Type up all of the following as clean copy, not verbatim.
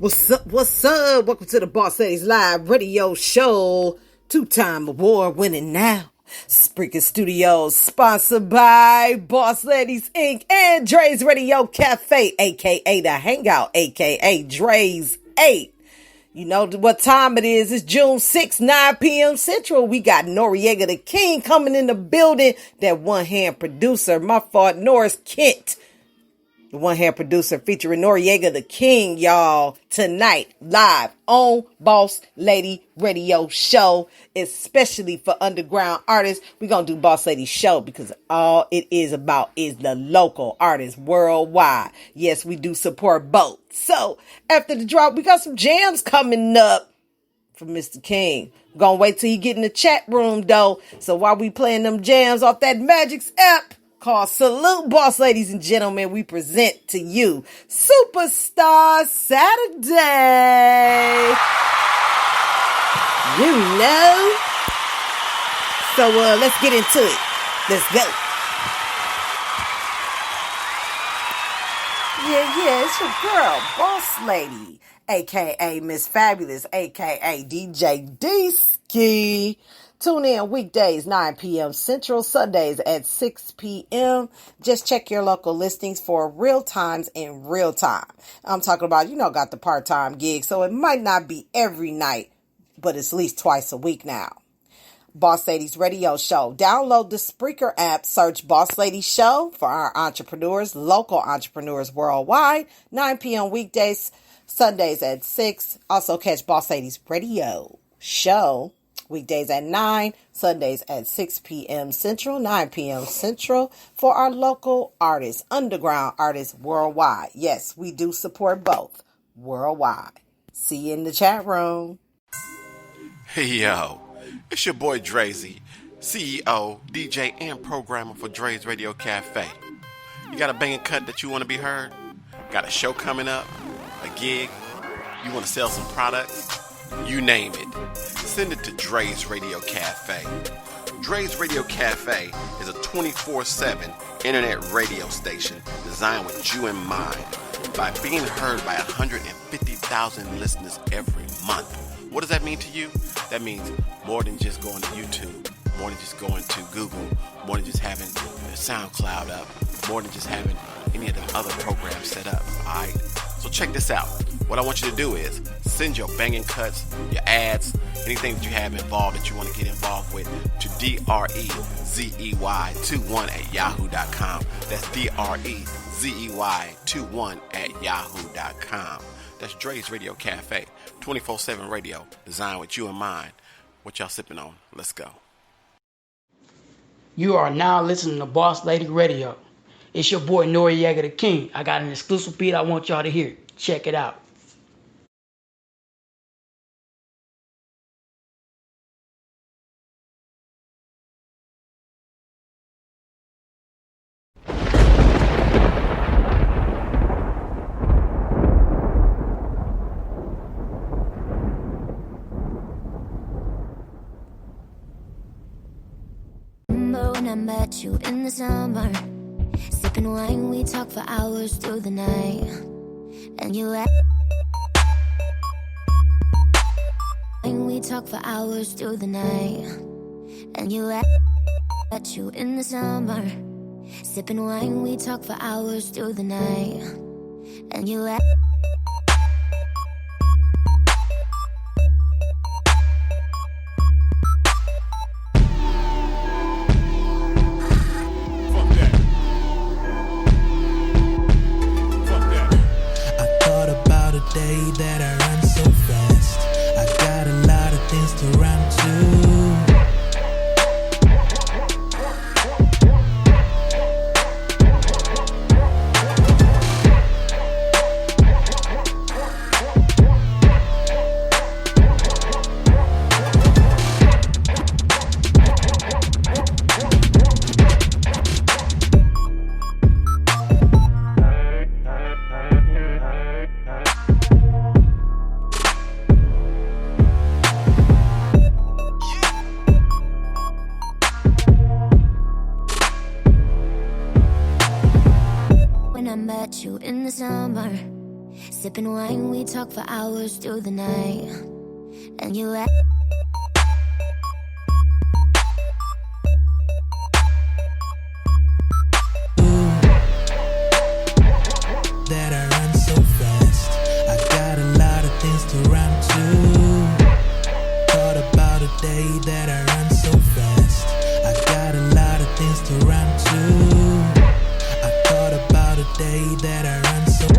What's up? What's up? Welcome to the Boss Ladies Live Radio Show. Two-time award-winning now. Spreaker Studios, sponsored by Boss Ladies Inc. and Dre's Radio Cafe, a.k.a. The Hangout, a.k.a. Dre's 8. You know what time it is. It's June 6, 9 p.m. Central. We got Noreaga the King coming in the building. That one-hand producer, my fault, Norris Kent. The one-hand producer featuring Noreaga the King, y'all, tonight, live on Boss Lady Radio Show, especially for underground artists. We're going to do Boss Lady Show because all it is about is the local artists worldwide. Yes, we do support both. So, after the drop, we got some jams coming up from Mr. King. We're going to wait till he get in the chat room, though. So, while we playing them jams off that Magic's app, called Salute Boss, ladies and gentlemen, we present to you Superstar Saturday. You know. So let's get into it. Let's go. Yeah, it's your girl, Boss Lady, a.k.a. Miss Fabulous, a.k.a. DJ D-Ski. Tune in weekdays, 9 p.m. Central, Sundays at 6 p.m. Just check your local listings for real times in real time. I'm talking about, got the part-time gig, so it might not be every night, but it's at least twice a week now. Boss Ladies Radio Show. Download the Spreaker app, search Boss Lady Show for our entrepreneurs, local entrepreneurs worldwide, 9 p.m. weekdays, Sundays at 6. Also catch Boss Ladies Radio Show weekdays at 9, Sundays at 6 p.m. Central, 9 p.m. Central for our local artists, underground artists worldwide. Yes, we do support both worldwide. See you in the chat room. Hey, yo, it's your boy Drazy, CEO, DJ, and programmer for Dre's Radio Cafe. You got a banging cut that you want to be heard? Got a show coming up? A gig? You want to sell some products? You name it. Send it to Dre's Radio Cafe. Dre's Radio Cafe is a 24/7 internet radio station designed with you in mind. By being heard by 150,000 listeners every month. What does that mean to you? That means more than just going to YouTube, more than just going to Google, more than just having SoundCloud up, more than just having any of the other programs set up. Alright? So check this out. What I want you to do is send your banging cuts, your ads, anything that you have involved that you want to get involved with to DREZEY21 at yahoo.com. That's DREZEY21 at yahoo.com. That's Dre's Radio Cafe, 24/7 radio, designed with you in mind. What y'all sipping on? Let's go. You are now listening to Boss Lady Radio. It's your boy Noreaga the King. I got an exclusive beat I want y'all to hear. Check it out. When I met you in the summer, sipping wine, we talk for hours through the night. And you we talk for hours through the night. And you met you in the summer, sipping wine, we talk for hours through the night. And you day that I run so fast. I got a lot of things to run met you in the summer, Sipping wine, we talk for hours through the night. And you act that I run so fast. I got a lot of things to run to. Thought about a day that I run so fast. I got a lot of things to run to. I thought about a day that I run so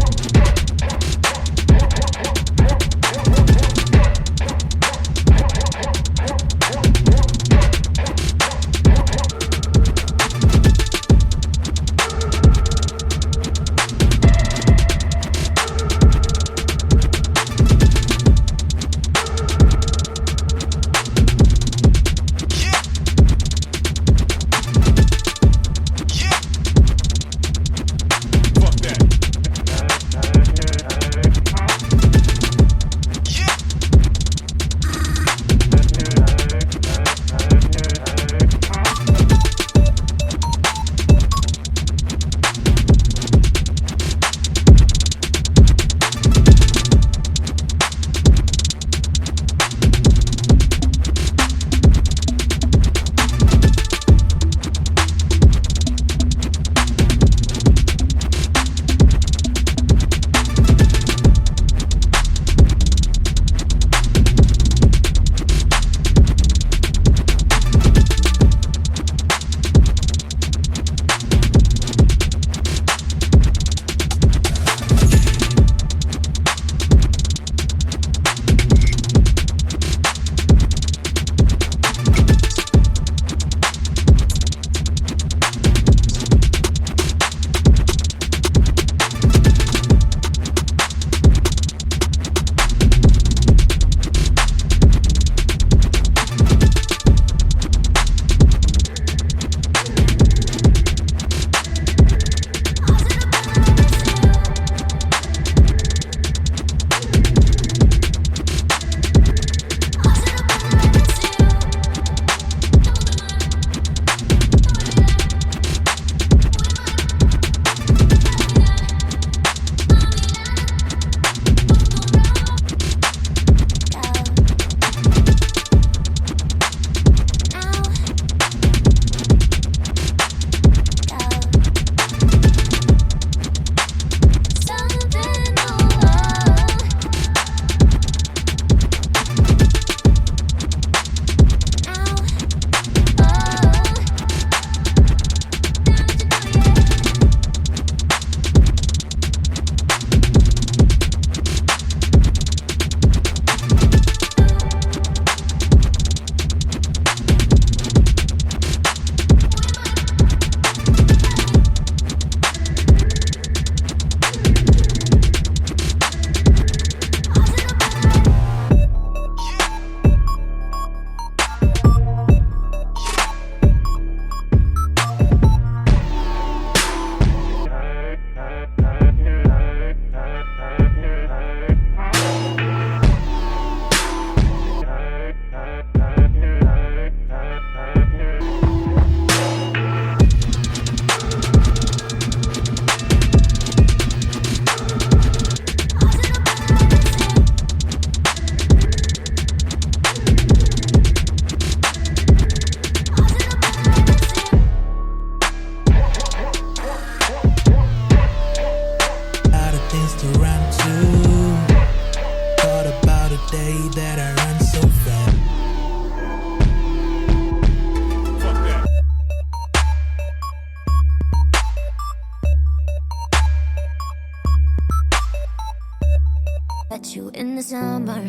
met you in the summer.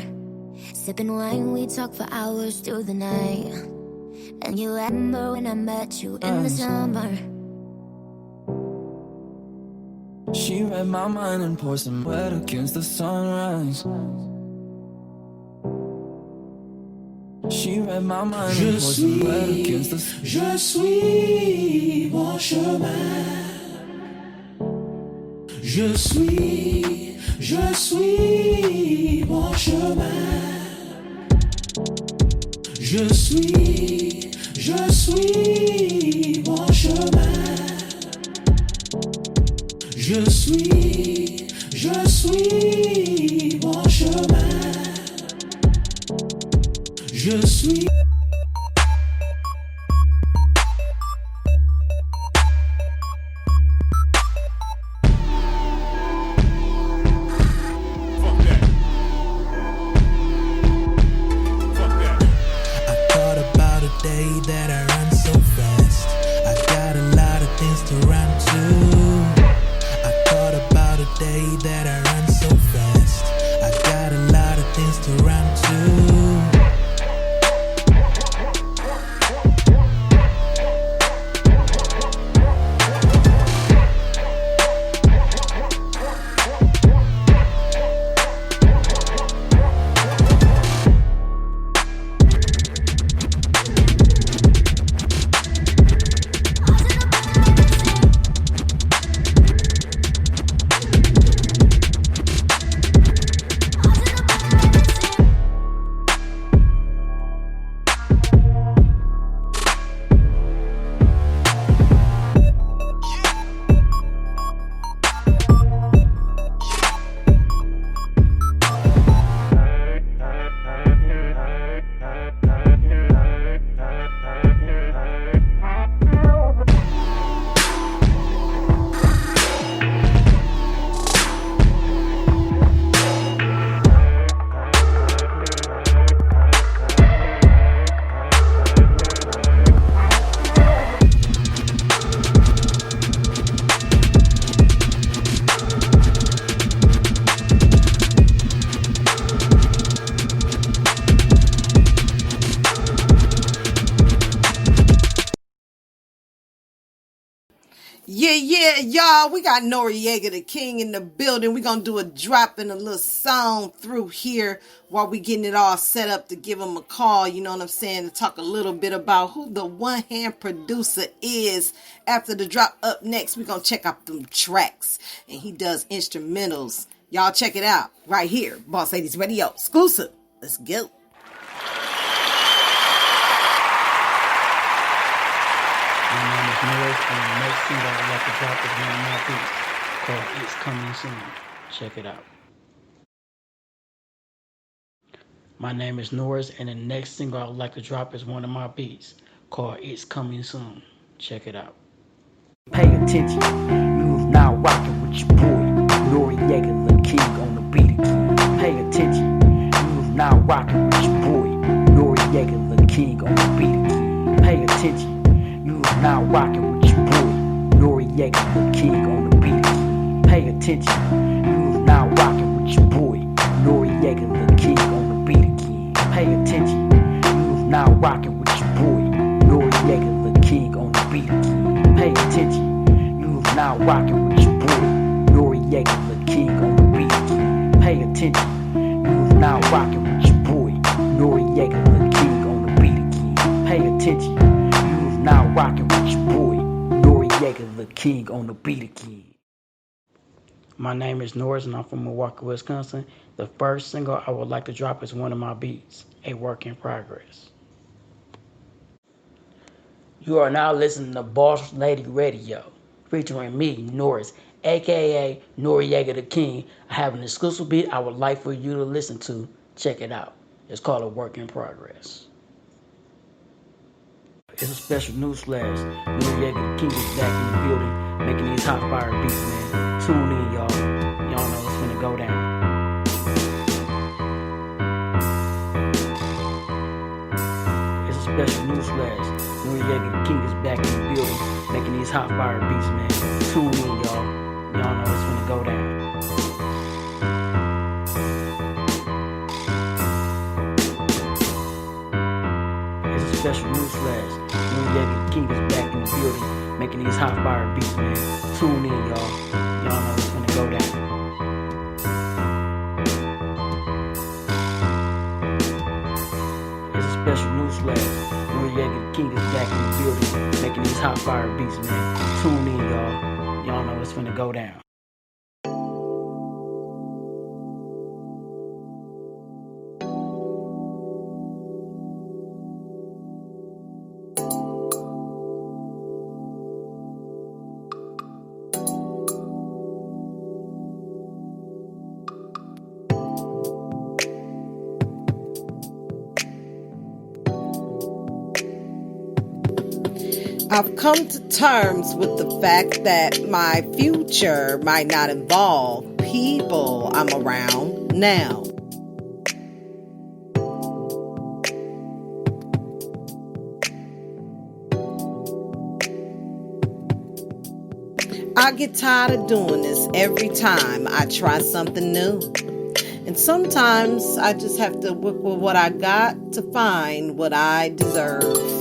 Sipping wine, we talk for hours through the night. And you remember when I met you in the summer. She read my mind and poured some wet against the sunrise. She read my mind and poured some wet against the sunrise. Je suis mon chemin. Je suis mon chemin. Je suis mon chemin. Je suis Je suis mon chemin. Je suis. That I run so fast. I got a lot of things to run to. I thought about a day that I run so fast. I got a lot of things to run to. Yeah, y'all. We got Noreaga the King in the building. We're going to do a drop in a little song through here while we getting it all set up to give him a call. You know what I'm saying? To talk a little bit about who the one-hand producer is. After the drop up next, we're going to check out them tracks. And he does instrumentals. Y'all check it out right here. Boss Ladies Radio exclusive. Let's go. Norris, and the next single I'd like to drop is one of my beats called It's Coming Soon. Check it out. My name is Norris, and the next single I would like to drop is one of my beats called It's Coming Soon. Check it out. Pay attention, you're now rocking with your boy, Noreaga the King on the beat again. Pay attention, you're now rocking with your boy, Noreaga the King on the beat again. Pay attention. You are now rocking with your boy, Noreaga the King on the beat. Pay attention. You are now rocking with your boy, Noreaga the King on the beat. Pay attention. You are now rocking with your boy, Noreaga the King on the beat. Pay attention. You are now rocking with your boy, Noreaga the King on the beat. Pay attention. You are now rocking with your boy, Noreaga the King on the beat. Pay attention. Now rocking with your boy, Noreaga the King on the beat again. My name is Norris and I'm from Milwaukee, Wisconsin. The first single I would like to drop is one of my beats, A Work in Progress. You are now listening to Boss Lady Radio, featuring me, Norris, aka Noreaga the King. I have an exclusive beat I would like for you to listen to. Check it out. It's called A Work in Progress. It's a special news flash. Noreaga the King is back in the building, making these hot fire beats, man. Tune in, y'all. Y'all know it's finna go down. It's a special news flash. Noreaga the King is back in the building, making these hot fire beats, man. Tune in, y'all. Y'all know it's finna go down. Special news flash. Noreaga the King is back in the building, making these hot fire beats, man. Tune in, y'all. Y'all know it's gonna go down. It's a special news flash. Noreaga the King is back in the building, making these hot fire beats, man. Tune in, y'all. Y'all know it's gonna go down. I've come to terms with the fact that my future might not involve people I'm around now. I get tired of doing this every time I try something new. And sometimes I just have to work with what I got to find what I deserve.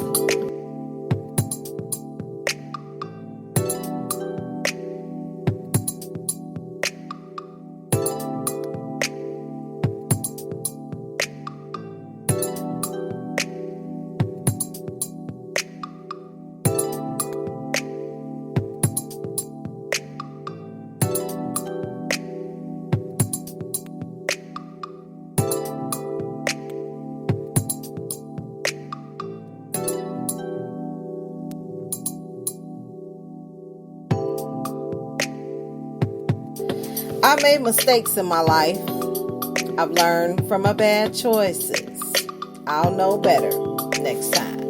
I made mistakes in my life. I've learned from my bad choices. I'll know better next time.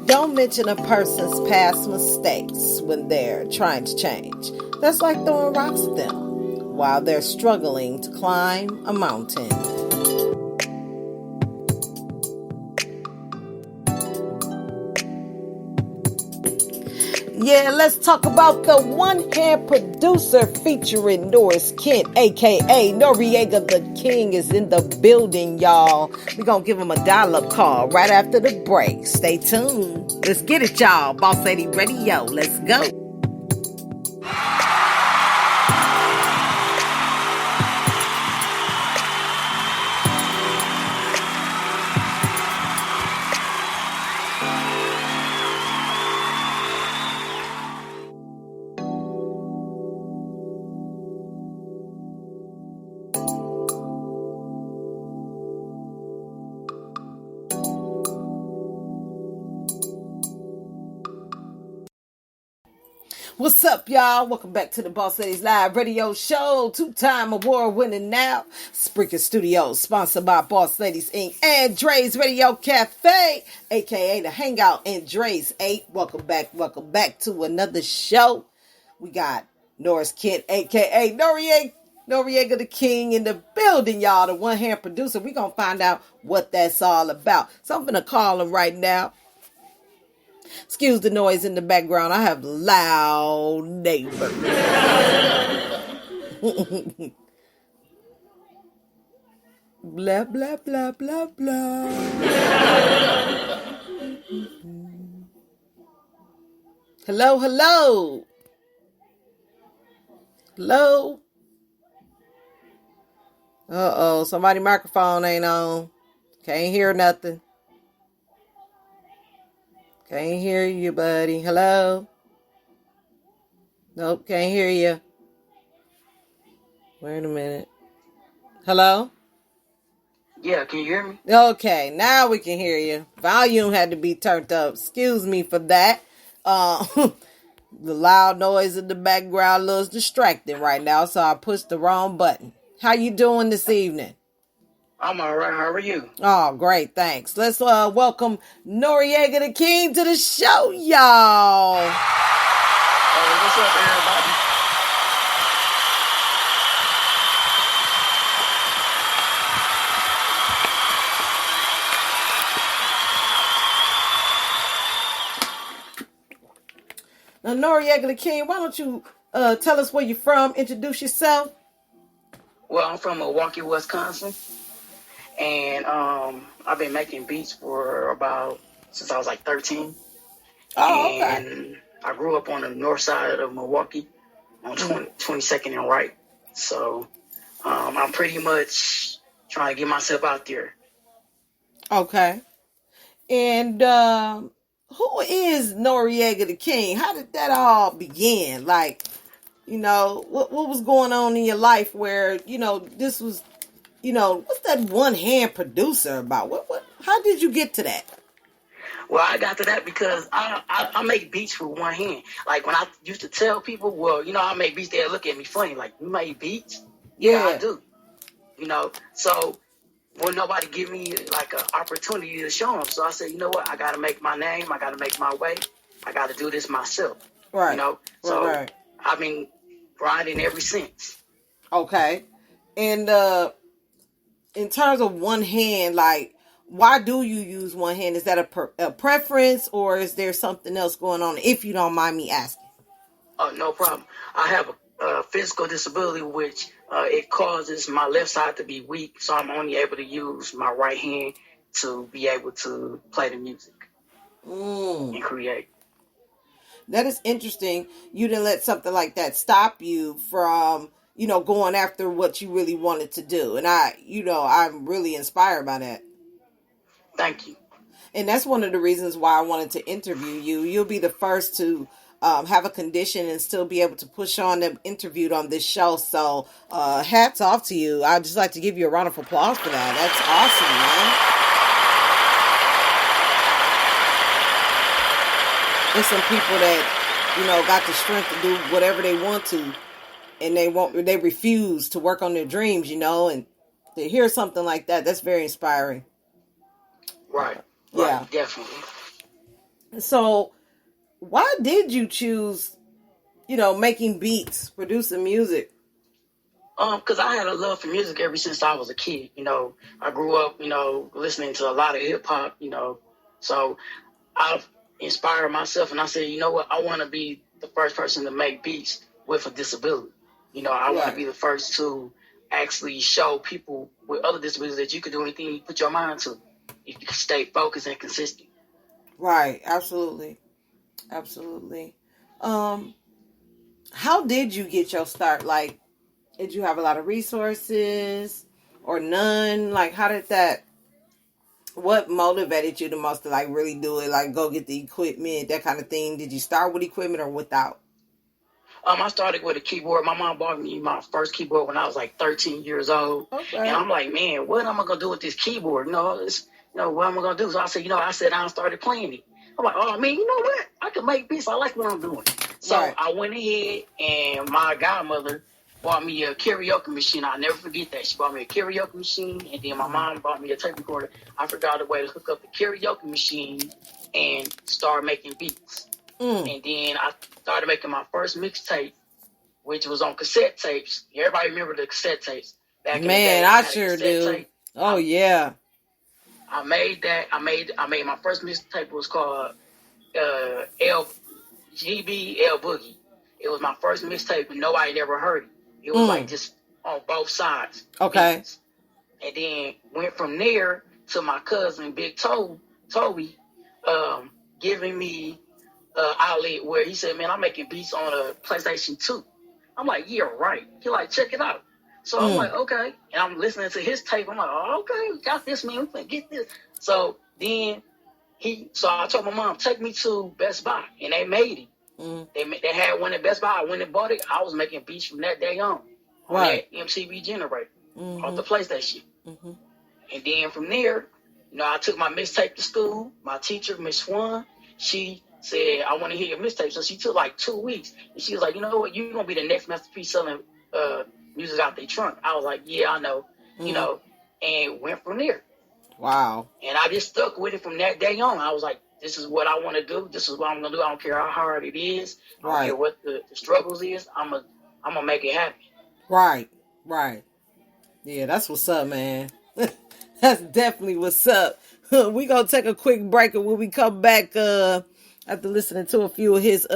Don't mention a person's past mistakes when they're trying to change. That's like throwing rocks at them while they're struggling to climb a mountain. Yeah, let's talk about the one-hand producer featuring Norris Kent, a.k.a. Noreaga the King, is in the building, y'all. We're going to give him a dial-up call right after the break. Stay tuned. Let's get it, y'all. Boss Lady Radio. Let's go. What's up, y'all? Welcome back to the Boss Ladies Live Radio Show. Two-time award-winning now. Spreaker Studios, sponsored by Boss Ladies Inc. and Dre's Radio Cafe, a.k.a. The Hangout and Dre's 8. Welcome back to another show. We got Norris Kent, a.k.a. Noreaga the King in the building, y'all. The one-hand producer. We're going to find out what that's all about. So I'm going to call him right now. Excuse the noise in the background. I have loud neighbors. Blah, blah, blah, blah, blah. Hello, hello. Hello. Uh-oh, somebody's microphone ain't on. Can't hear nothing. Can't hear you, buddy. Hello? Nope, can't hear you. Wait a minute. Hello? Yeah, can you hear me? Okay, now we can hear you. Volume had to be turned up. Excuse me for that. The loud noise in the background looks distracting right now, so I pushed the wrong button. How you doing this evening? I'm all right. How are you? Oh, great. Thanks. Let's welcome Noreaga the King to the show, y'all. Hey, what's up, everybody? Now, Noreaga the King, why don't you tell us where you're from? Introduce yourself. Well, I'm from Milwaukee, Wisconsin. And I've been making beats since I was like 13. Oh, okay. And I grew up on the north side of Milwaukee on 22nd and Wright. So I'm pretty much trying to get myself out there. Okay. And who is Noreaga the King? How did that all begin? Like, what was going on in your life where, this was, what's that one-hand producer about? How did you get to that? Well, I got to that because I make beats with one hand. Like when I used to tell people, well, I make beats, they'd look at me funny, like, you make beats? Yeah, I do. So when nobody give me like an opportunity to show them, so I said, you know what? I got to make my name. I got to make my way. I got to do this myself. Right. So right. I've been grinding ever since. Okay. And in terms of one hand, like, why do you use one hand? Is that a preference, or is there something else going on, if you don't mind me asking? Oh, no problem. I have a physical disability, which it causes my left side to be weak, so I'm only able to use my right hand to be able to play the music and create. That is interesting. You didn't let something like that stop you from, going after what you really wanted to do. And I'm really inspired by that. Thank you. And that's one of the reasons why I wanted to interview you. You'll be the first to have a condition and still be able to push on them interviewed on this show. So hats off to you. I'd just like to give you a round of applause for that. That's awesome, man. There's some people that, got the strength to do whatever they want to, and they refuse to work on their dreams, and to hear something like that, that's very inspiring. Right. Yeah. Right, definitely. So why did you choose, making beats, producing music? Because I had a love for music ever since I was a kid. I grew up, listening to a lot of hip hop, so I've inspired myself, and I said, you know what, I want to be the first person to make beats with a disability. I want to be the first to actually show people with other disabilities that you can do anything you put your mind to if you can stay focused and consistent. Right. Absolutely. How did you get your start? Like, did you have a lot of resources or none? Like, what motivated you the most to like really do it? Like, go get the equipment, that kind of thing. Did you start with equipment or without? I started with a keyboard. My mom bought me my first keyboard when I was like 13 years old. Okay. And I'm like, man, what am I going to do with this keyboard? What am I going to do? So I said, I sat down and started playing it. I'm like, oh, man, you know what? I can make beats. I like what I'm doing. So I went ahead, and my godmother bought me a karaoke machine. I'll never forget that. She bought me a karaoke machine, and then my mom bought me a tape recorder. I forgot a way to hook up the karaoke machine and start making beats. And then I started making my first mixtape, which was on cassette tapes. Everybody remember the cassette tapes back in the day? I sure do. Tape. Oh, yeah. I made that. I made my first mixtape. Was called LGB L Boogie. It was my first mixtape, and nobody ever heard it. It was like just on both sides. Okay. Beats. And then went from there to my cousin Big Toby, giving me outlet where he said, man, I'm making beats on a PlayStation 2. I'm like, yeah, right. He like, check it out. So I'm like, okay. And I'm listening to his tape. I'm like, oh, okay, got this, man. We can get this. So then I told my mom, take me to Best Buy. And they made it. They had one at Best Buy. I went and bought it. I was making beats from that day on. Right. That MCB generator off the PlayStation. And then from there, I took my mixtape to school. My teacher, Miss Swan, she said, I want to hear your mixtape. So she took like 2 weeks. And she was like, you know what? You're going to be the next masterpiece selling music out their trunk. I was like, yeah, I know. And went from there. Wow. And I just stuck with it from that day on. I was like, this is what I want to do. This is what I'm going to do. I don't care how hard it is. I don't care what the struggles is. I'm going to make it happen. Right. Yeah, that's what's up, man. That's definitely what's up. We're going to take a quick break, and when we come back, after listening to a few of his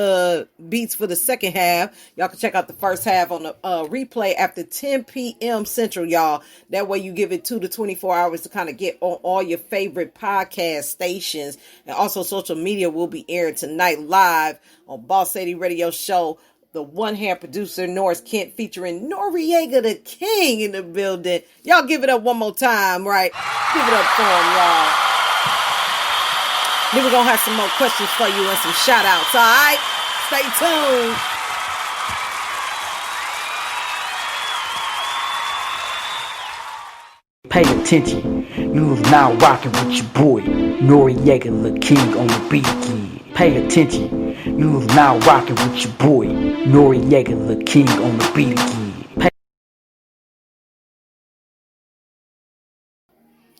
beats for the second half, y'all can check out the first half on the replay after 10 p.m. Central, y'all. That way you give it 2 to 24 hours to kind of get on all your favorite podcast stations. And also social media will be aired tonight live on Boss Lady Radio Show. The one-hand producer, Norris Kent, featuring Noreaga the King in the building. Y'all give it up one more time, right? Give it up for him, y'all. Then we're going to have some more questions for you and some shout-outs, all right? Stay tuned. Pay attention. You is now rocking with your boy Noreaga, the king on the beat again. Pay attention. You is now rocking with your boy Noreaga, the king on the beat again.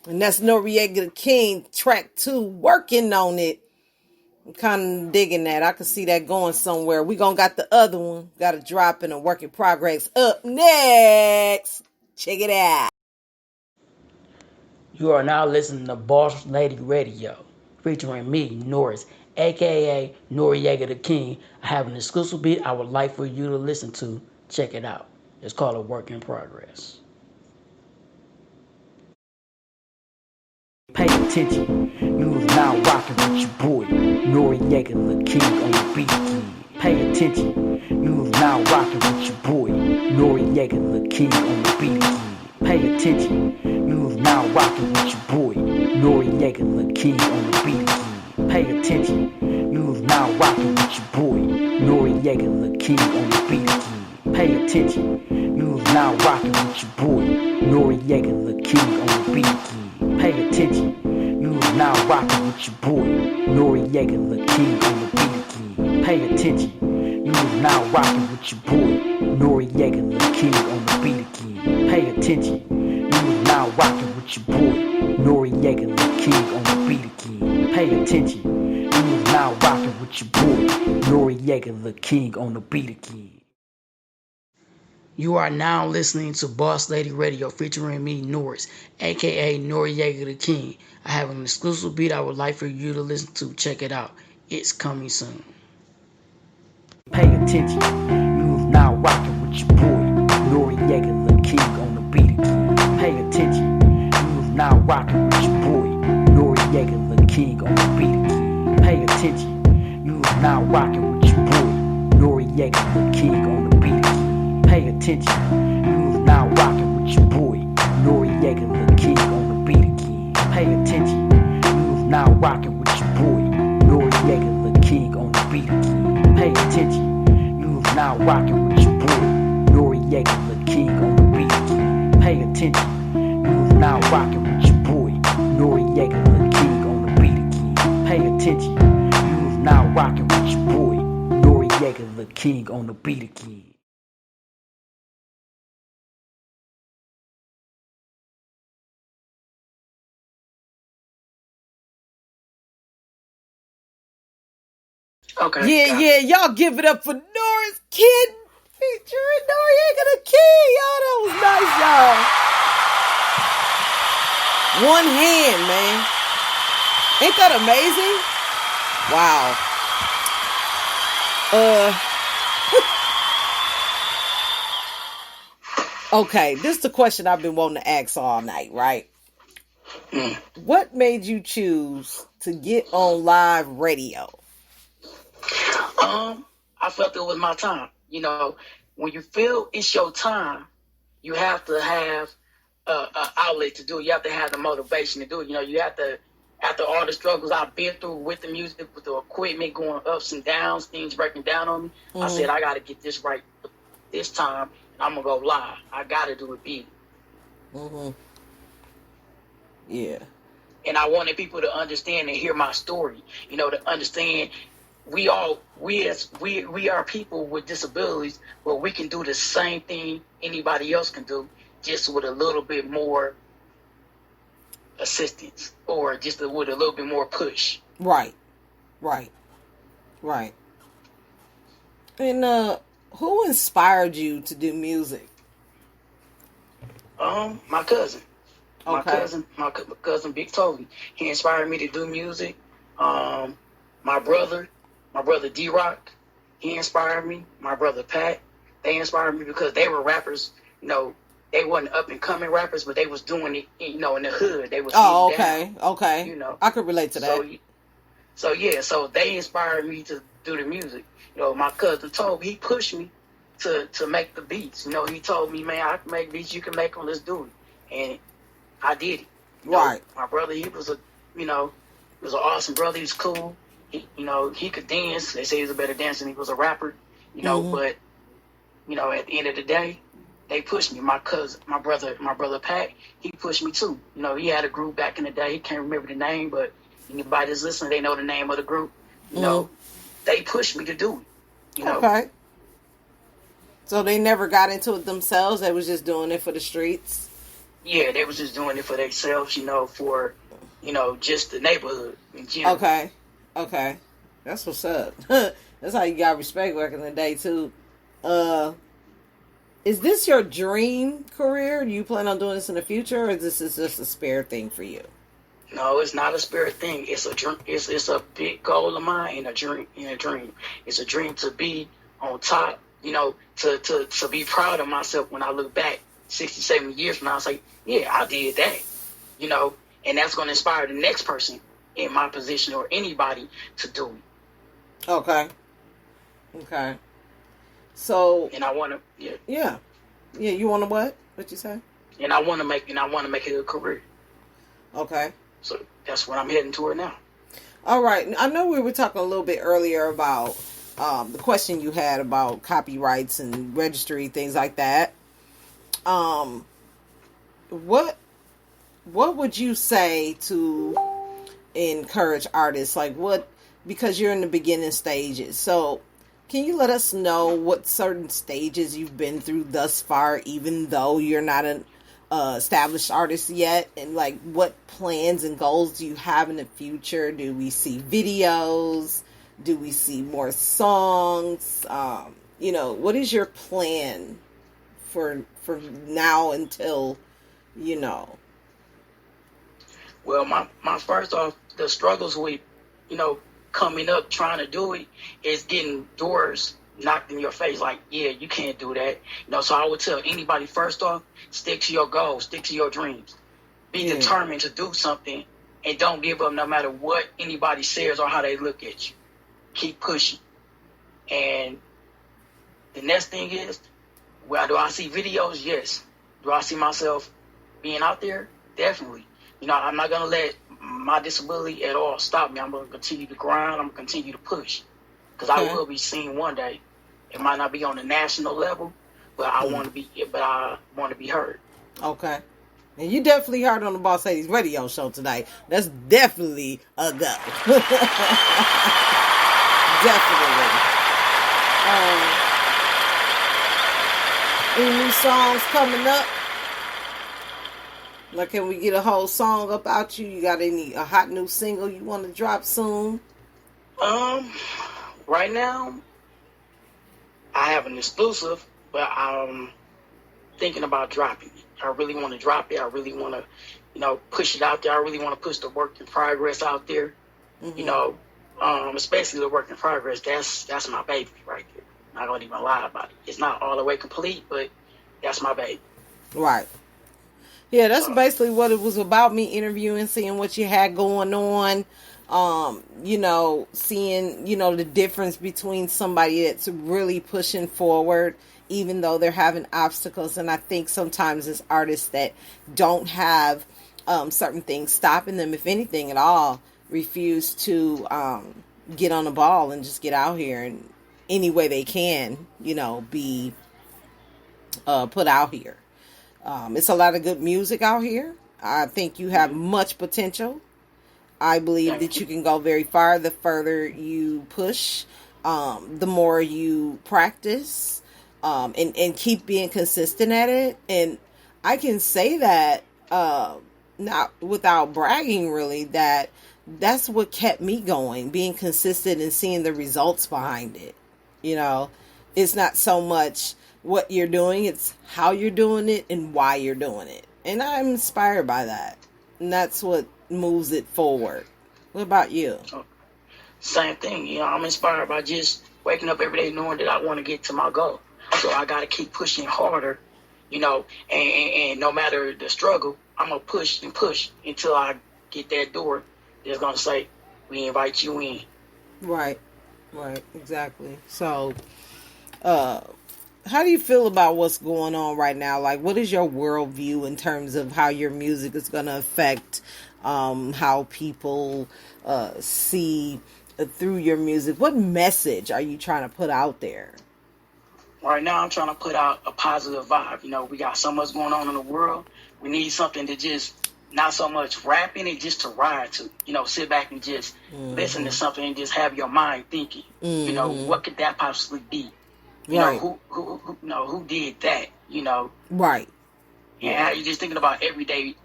And that's Noreaga the King, track 2, working on it. I'm kind of digging that. I can see that going somewhere. We gonna got the other one. Got a drop in a work in progress up next. Check it out. You are now listening to Boss Lady Radio, featuring me, Norris, aka Noreaga the King. I have an exclusive beat I would like for you to listen to. Check it out. It's called A Work in Progress. Pay attention. You is now rocking with your boy Noreaga, the king on the beat again. Pay attention. You is now rocking with your boy Noreaga, the king on the beat again. Pay attention. You is now rocking with your boy Noreaga, the king on the beat again. Pay attention. You is now rocking with your boy Noreaga, the king on the beat again. Pay attention. You is now rocking with your boy Noreaga, the king on the beat again. Pay attention. You is now rocking with your boy Noreaga, the king on the beat again. Pay attention. You is now rocking with your boy Noreaga, the king on the beat again. Pay attention. You is now rocking with your boy Noreaga, the king on the beat again. Pay attention. You is now rocking with your boy Noreaga, the king on the beat again. You are now listening to Boss Lady Radio, featuring me, Norris, aka Noreaga the King. I have an exclusive beat I would like for you to listen to. Check it out. It's coming soon. Pay attention. You is now rocking with your boy Noreaga, the king on the beat again. Pay attention. You is now rocking with your boy Noreaga, the king on the beat again. Pay attention. You is now rocking with your boy Noreaga, the king on the beat again. Pay attention. You is now rocking with your boy Noreaga, the king on the beat again. Pay attention. You is now rocking with your boy Noreaga, the king on the beat again. Pay attention. You is now rocking with your boy Noreaga, the king on the beat again. Pay attention. You is now rocking with your boy Noreaga, the king on the beat again. Pay attention. You is now rocking with your boy Noreaga, the king on the beat again. Okay. Yeah, y'all give it up for Norris Kid featuring Noreaga the King. Y'all, that was nice, y'all. One hand, man. Ain't that amazing? Wow. Okay, this is the question I've been wanting to ask all night, right? What made you choose to get on live radio? I felt it was my time. You know, when you feel it's your time, you have to have an outlet to do it. You have to have the motivation to do it. You know, you have to, after all the struggles I've been through with the music, with the equipment going ups and downs, things breaking down on me, I said, I got to get this right this time. I'm going to go live. I got to do it big. Yeah. And I wanted people to understand and hear my story, you know, to understand we are people with disabilities, but we can do the same thing anybody else can do, just with a little bit more assistance or just with a little bit more push. Right. And who inspired you to do music? My cousin. Okay. My cousin Big Toby. He inspired me to do music. My brother D-Rock, he inspired me. My brother Pat, they inspired me because they were rappers. You know, they wasn't up and coming rappers, but they was doing it, you know, in the hood. They was okay. You know, I could relate to that. So they inspired me to do the music. You know, my cousin Toby, he pushed me to make the beats. You know, he told me, man, I can make beats, you can make them, let's do it. And I did it. Right. My brother, he was an awesome brother. He was cool. He could dance. They say he was a better dancer than he was a rapper. But, at the end of the day, they pushed me. My cousin, my brother Pat, he pushed me too. You know, he had a group back in the day. He can't remember the name, but anybody that's listening, they know the name of the group. You know, they pushed me to do it. You know. Okay. So they never got into it themselves. They was just doing it for the streets. Yeah, they was just doing it for themselves. You know, for just the neighborhood in general. Okay. That's what's up. That's how you got respect back in the day too. Is this your dream career? Do you plan on doing this in the future, or is this just a spare thing for you? No, it's not a spirit thing. It's a dream. It's a big goal of mine and a dream. It's a dream to be on top. You know, to be proud of myself when I look back 60, 70 years from now. I say, yeah, I did that. You know, and that's going to inspire the next person in my position or anybody to do it. Okay. So. And I want to. Yeah. You want to what? What you say? And I want to make it a career. Okay. So that's what I'm heading toward now. All right. I know we were talking a little bit earlier about the question you had about copyrights and registry, things like that. What would you say to encourage artists? Like because you're in the beginning stages. So can you let us know what certain stages you've been through thus far, even though you're not an established artist yet, and like what plans and goals do you have in the future? Do we see videos? Do we see more songs? What is your plan for now until Well, my first off, the struggles with coming up trying to do it is getting doors knocked in your face, like, yeah, you can't do that. So I would tell anybody, first off, stick to your goals, stick to your dreams. Be determined to do something, and don't give up no matter what anybody says or how they look at you. Keep pushing. And the next thing is, well, do I see videos? Yes. Do I see myself being out there? Definitely. I'm not going to let my disability at all stop me. I'm going to continue to grind. I'm going to continue to push. Because I will be seen one day. It might not be on the national level, but I want to be heard. Okay. And you definitely heard on the Boss Ladies radio show tonight. That's definitely a go. Definitely. Any new songs coming up? Like, can we get a whole song up out you? You got a hot new single you want to drop soon? Right now, I have an exclusive, but I'm thinking about dropping it. I really want to drop it. I really want to, push it out there. I really want to push the work in progress out there. Mm-hmm. Especially the work in progress. That's my baby right there. I'm not gonna even lie about it. It's not all the way complete, but that's my baby. Right. Yeah, that's basically what it was about. Me interviewing, seeing what you had going on. Seeing, the difference between somebody that's really pushing forward, even though they're having obstacles. And I think sometimes as artists that don't have certain things stopping them, if anything at all, refuse to get on the ball and just get out here and any way they can, be put out here. It's a lot of good music out here. I think you have much potential. I believe that you can go very far the further you push, the more you practice, and keep being consistent at it. And I can say that, not without bragging really, that's what kept me going, being consistent and seeing the results behind it. It's not so much what you're doing, it's how you're doing it and why you're doing it. And I'm inspired by that. And that's what moves it forward. What about you? Same thing. I'm inspired by just waking up every day knowing that I want to get to my goal. So I got to keep pushing harder, and no matter the struggle, I'm going to push and push until I get that door that's going to say, we invite you in. Right, exactly. So, how do you feel about what's going on right now? Like, what is your worldview in terms of how your music is going to affect how people see through your music? What message are you trying to put out there? right now I'm trying to put out a positive vibe. You know, we got so much going on in the world. We need something to just not so much rap in it, just to ride to. You know, sit back and just listen to something and just have your mind thinking. You know, what could that possibly be? You know, who did that? You know, right? And how you just thinking about everyday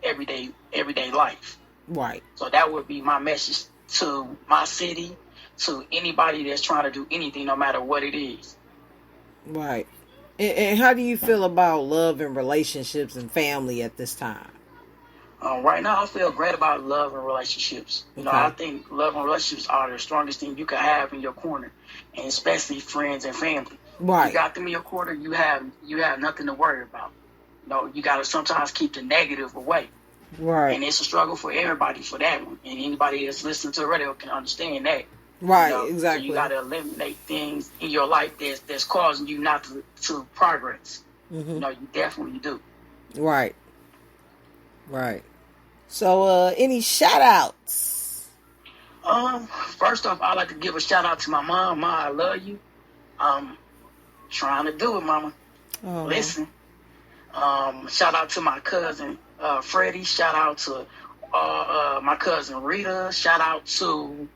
life. Right. So that would be my message to my city, to anybody that's trying to do anything, no matter what it is. Right. And how do you feel about love and relationships and family at this time? Right now, I feel great about love and relationships. You know, I think love and relationships are the strongest thing you can have in your corner, and especially friends and family. Right. You got them in your corner, you have nothing to worry about. You know, you got to sometimes keep the negative away. Right. And it's a struggle for everybody for that one. And anybody that's listening to the radio can understand that. Right, you know? exactly. So you got to eliminate things in your life that's causing you not to progress. You know, you definitely do. Right. Right. So, any shout-outs? First off, I'd like to give a shout-out to my mom. Ma, I love you. Trying to do it, Mama. Oh. Listen. Shout-out to my cousin, Freddie. Shout-out to my cousin, Rita. Shout-out to,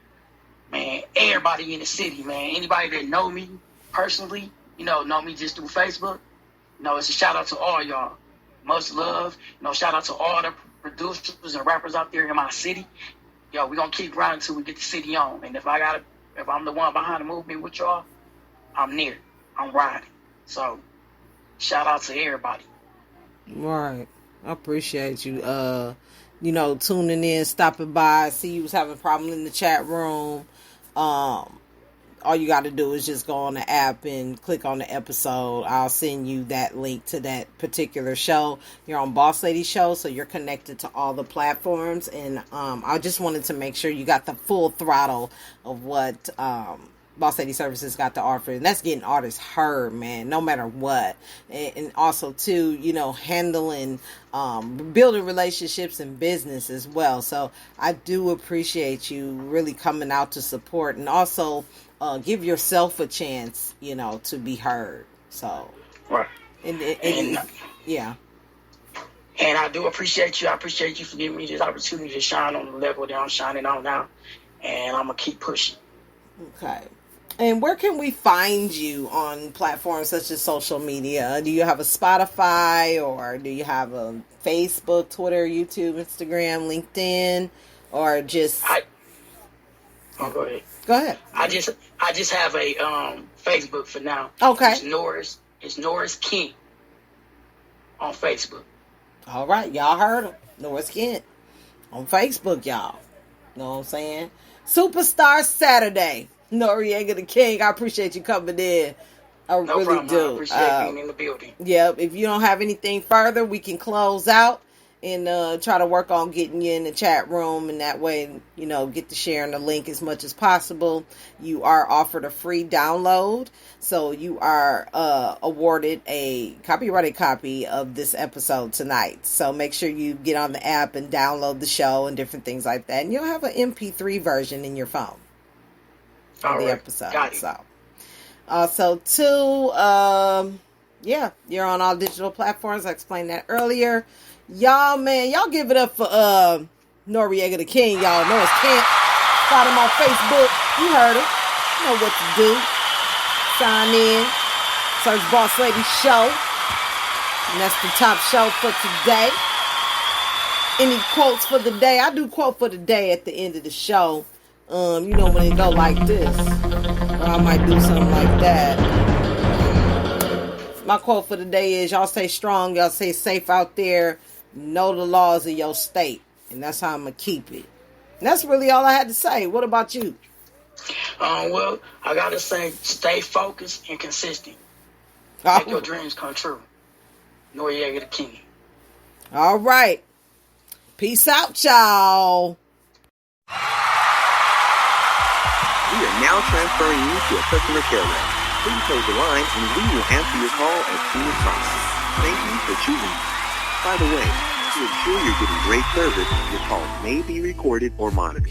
man, everybody in the city, man. Anybody that know me personally, you know me just through Facebook. You know, it's a shout-out to all y'all. Much love. You know, shout-out to all the producers and rappers out there in my city. Yo, we're gonna keep grinding until we get the city on. And if I'm the one behind the movement with y'all, I'm near. I'm riding. So shout out to everybody. Right. I appreciate you you know, tuning in, stopping by. See you was having a problem in the chat room. All you got to do is just go on the app and click on the episode. I'll send you that link to that particular show. You're on Boss Lady Show, so you're connected to all the platforms. And I just wanted to make sure you got the full throttle of what Boss Lady Services got to offer. And that's getting artists heard, man, no matter what. And also, too, you know, handling, building relationships and business as well. So I do appreciate you really coming out to support, and also give yourself a chance, you know, to be heard. So, right. And yeah. And I do appreciate you. I appreciate you for giving me this opportunity to shine on the level that I'm shining on now. And I'm going to keep pushing. Okay. And where can we find you on platforms such as social media? Do you have a Spotify, or do you have a Facebook, Twitter, YouTube, Instagram, LinkedIn, or just... go ahead. Go ahead. I just have a Facebook for now. Okay. It's Norris King on Facebook. All right, y'all heard him. Norris King on Facebook, y'all. Know what I'm saying? Superstar Saturday. Noreaga the King. I appreciate you coming in. I no really problem. do. I appreciate being in the building. Yep. If you don't have anything further, we can close out and try to work on getting you in the chat room, and that way, you know, get to sharing the link as much as possible. You are offered a free download, so you are awarded a copyrighted copy of this episode tonight. So make sure you get on the app and download the show and different things like that, and you'll have an MP3 version in your phone of the episode. Got it. So also too, yeah, you're on all digital platforms. I explained that earlier. Y'all, man, y'all give it up for Noreaga the King. Y'all know it's Kent. Follow him on Facebook. You heard him. You know what to do. Sign in. Search Boss Lady Show. And that's the top show for today. Any quotes for the day? I do quote for the day at the end of the show. You know, when it go like this. Or I might do something like that. My quote for the day is, y'all stay strong, y'all stay safe out there, know the laws of your state. And that's how I'm going to keep it. And that's really all I had to say. What about you? Well, I got to say, stay focused and consistent. Make your dreams come true. Noreaga the King. All right. Peace out, y'all. We are now transferring you to a customer care rep. Please hold the line and we will answer your call as soon as possible. Thank you for choosing us. By the way, to ensure you're getting great service, your call may be recorded or monitored.